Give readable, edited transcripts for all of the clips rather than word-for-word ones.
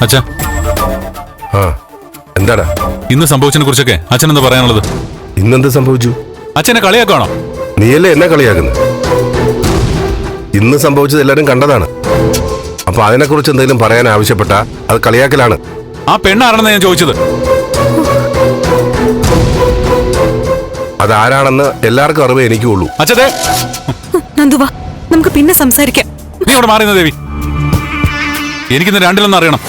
അച്ഛാ, ആ എന്താടാ ഇന്ന് സംഭവിച്ചതിനെ കുറിച്ചൊക്കെ അച്ഛൻ എന്താ പറയാനുള്ളത്? ഇന്നെന്ത് സംഭവിച്ചു? അച്ഛനെ കളിയാക്കാണോ? നീയല്ലേ എന്നെ കളിയാക്കുന്നത്? ഇന്ന് സംഭവിച്ചത് എല്ലാരും കണ്ടതാണ്. അപ്പൊ അതിനെക്കുറിച്ച് എന്തെങ്കിലും പറയാൻ ആവശ്യപ്പെട്ട അത് കളിയാക്കലാണ്. ആ പെണ്ണാരാണെന്ന് ഞാൻ ചോദിച്ചത്. അതാരാണെന്ന് എല്ലാവർക്കും അറിവേ എനിക്കുള്ളൂ. അച്ഛതെ, നന്ദുവാ, നമുക്ക് പിന്നെ സംസാരിക്കാം. നീ അവിടെ മാറിയുന്ന ദേവി, എനിക്കിന്ന് രണ്ടിലൊന്നും അറിയണം.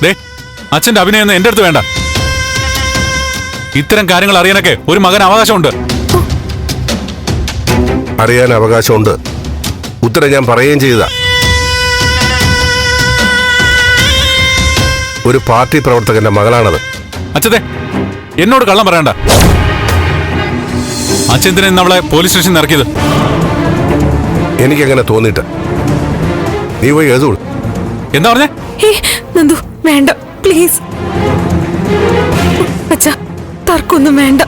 ദേ, അച്ഛന്റെ അഭിനയൊന്നും എന്റെ അടുത്ത് വേണ്ട. ഇത്തരം കാര്യങ്ങൾ അറിയാനൊക്കെ ഒരു മകൻ അവകാശമുണ്ട്. അറിയാൻ അവകാശമുണ്ട്. ഉത്തരം ഞാൻ പറയുകയും ചെയ്തതാ. ഒരു പാർട്ടി പ്രവർത്തകന്റെ മകളാണത്. അച്ഛതെ, എന്നോട് കള്ളം പറയണ്ട. അച്ഛൻ നമ്മളെ പോലീസ് സ്റ്റേഷനിൽ ഇറക്കിയത് എനിക്കങ്ങനെ തോന്നിയിട്ട് നീ പോയി എഴുതൂ. എന്താ പറഞ്ഞേ? നന്ദു വേണ്ട, പ്ലീസ്. അച്ഛാ, തർക്കൊന്നും വേണ്ട.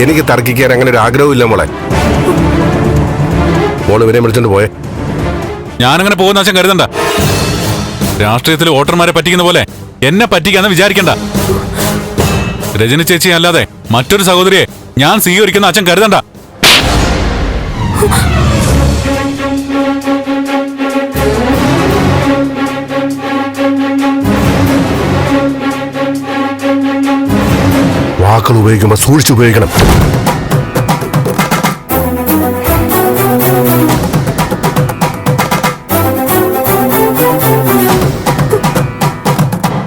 എനിക്ക് തർക്കിക്കാൻ അങ്ങനെ ഒരു ആഗ്രഹമില്ല മോളെ. മോള് ഇവനെ വിളിച്ചോണ്ട് പോയേ. ഞാനങ്ങനെ പോകുന്ന അച്ഛൻ കരുതണ്ട. രാഷ്ട്രീയത്തിൽ വോട്ടർമാരെ പറ്റിക്കുന്ന പോലെ എന്നെ പറ്റിക്കാന്ന് വിചാരിക്കണ്ട. രജനി ചേച്ചി അല്ലാതെ മറ്റൊരു സഹോദരിയെ ഞാൻ സ്വീകരിക്കുന്ന അച്ഛൻ കരുതണ്ട. വാക്കുകൾ ഉപയോഗിക്കുമ്പോൾ സൂക്ഷിച്ചുപയോഗിക്കണം.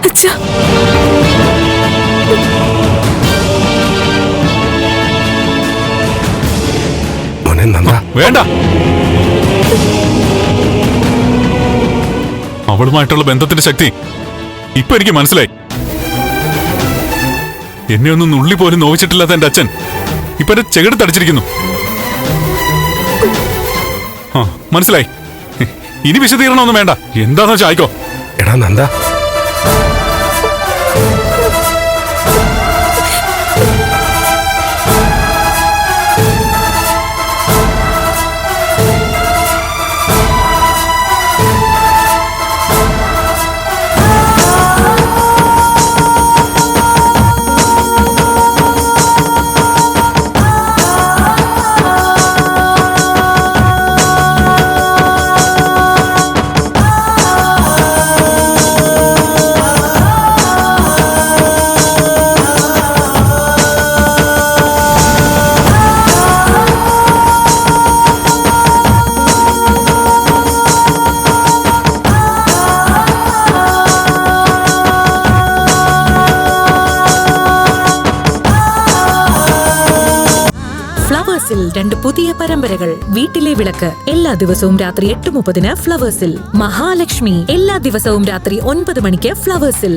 അച്ഛാ, മോനെ നന്ദ, വേണ്ട. അവളുമായിട്ടുള്ള ബന്ധത്തിന്റെ ശക്തി ഇപ്പൊ എനിക്ക് മനസ്സിലായി. എന്നെ ഒന്നും നുള്ളി പോലും നോവിച്ചിട്ടില്ലാത്ത എന്റെ അച്ഛൻ ഇപ്പൊ എന്റെ ചെകിടത്തടിച്ചിരിക്കുന്നു. മനസ്സിലായി. ഇനി വിശദീകരണമൊന്നും വേണ്ട. എന്താന്ന് വെച്ചാ ആയിക്കോ. എടാ നന്ദ, ഫ്ലവേഴ്സിൽ 2 പുതിയ പരമ്പരകൾ. വീട്ടിലെ വിളക്ക് എല്ലാ ദിവസവും രാത്രി 8:30 ഫ്ലവേഴ്സിൽ. മഹാലക്ഷ്മി എല്ലാ ദിവസവും രാത്രി 9 മണിക്ക് ഫ്ലവേഴ്സിൽ.